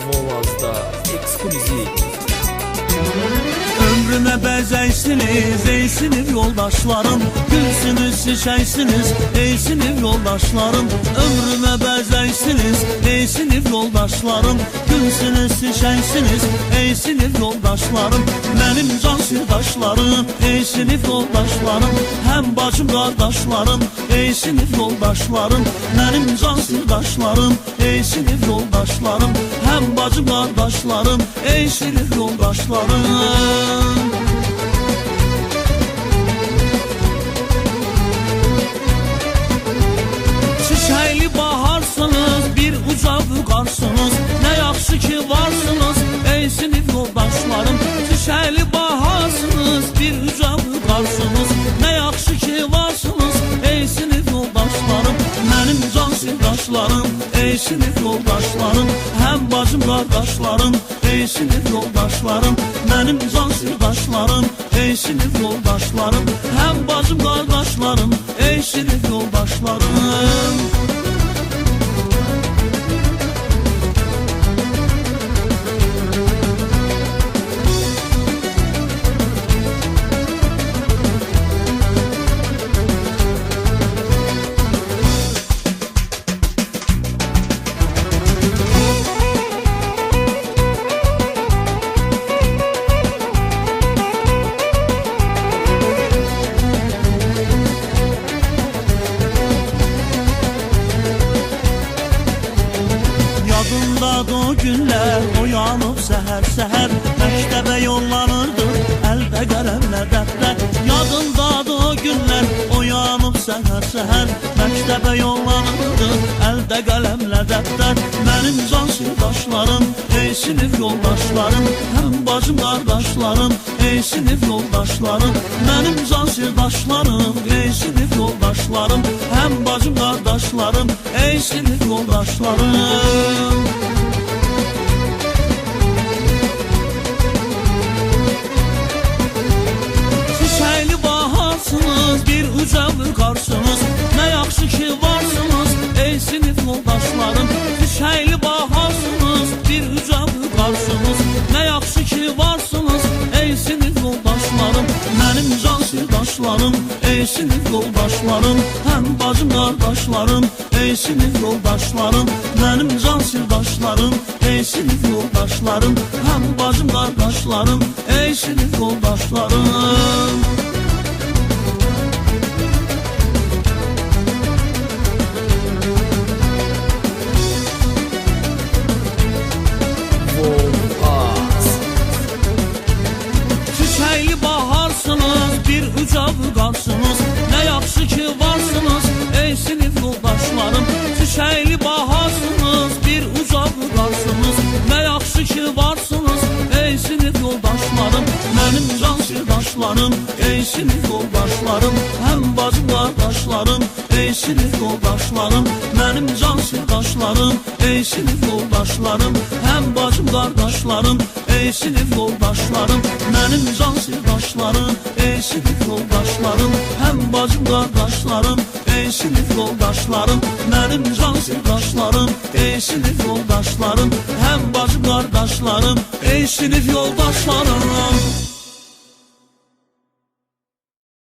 Volazda ekskluziv. Ömrüme bezeysiniz ey sinif yoldaşlarım, gülsünüz çiçeksiniz ey sinif yoldaşlarım. Ömrüme bezeysiniz ey sinif yoldaşlarım, gülsünüz çiçeksiniz ey sinif yoldaşlarım. Benim can sirdaşlarım ey sinif yoldaşlarım, hem bacım kardeşlerim ey sinif yoldaşlarım. Benim can sirdaşlarım ey sinif yoldaşlarım, hem bacım kardeşlerim ey sinif yoldaşlarım. Çiçekli baharsınız, bir uca vüqarsınız, ne yaxşı ki varsınız ey sinif yoldaşlarım. Çiçekli baharsınız, bir uca vüqarsınız, ne yaxşı ki varsınız ey sinif yoldaşlarım. Benim can sirdaşlarım ey sinif yoldaşlarım, hem bacım kardeşlerim ey sinif yoldaşlarım. Benim can sirdaşlarım ey sinif yoldaşlarım, hem bacım kardeşlerim ey sinif yoldaşlarım. Yadımdadır o günler, uyanıp seher məktəbə yollanırdım, əldə qələmlə dəftər. Yadımdadır o günlər, uyanıp seher məktəbə yollanırdım, əldə qələmlə dəftər. Mənim can sirdaşlarım ey sinif yoldaşlarım, hem bacım kardeşlerim ey sinif yoldaşlarım. Mənim can sirdaşlarım ey sinif yoldaşlarım, hem bacım kardeşlerim ey sinif yoldaşlarım. Çiçekli baharsınız, bir uca vüqarsınız, ne yaxşı ki varsınız ey sinif yoldaşlarım. Çiçekli baharsınız, bir uca vüqarsınız, ne yaxşı ki varsınız ey sinif yoldaşlarım. Benim can sirdaşlarım ey sinif yoldaşlarım, hem bacım kardeşlerim ey sinif yoldaşlarım. Benim can sirdaşlarım ey sinif yoldaşlarım, hem bacım kardeşlerim ey sinif yoldaşlarım. Çiçekli baharsınız, bir uca vüqarsınız, ne yaxşı ki varsınız ey sinif yoldaşlarım. Çiçekli baharsınız, bir uca vüqarsınız, ne yaxşı ki varsınız ey sinif yoldaşlarım. Benim can sirdaşlarım ey sinif yoldaşlarım, hem bacım kardeşlerim ey sinif yoldaşlarım. Benim can sirdaşlarım ey sinif yoldaşlarım, hem bacım kardeşlerim ey sinif yoldaşlarım. Benim can sirdaşlarım ey sinif yoldaşlarım, hem bacım kardeşlerim ey sinif yoldaşlarım. Benim can sirdaşlarım ey sinif yoldaşlarım, hem bacım kardeşlerim ey sinif yoldaşlarım.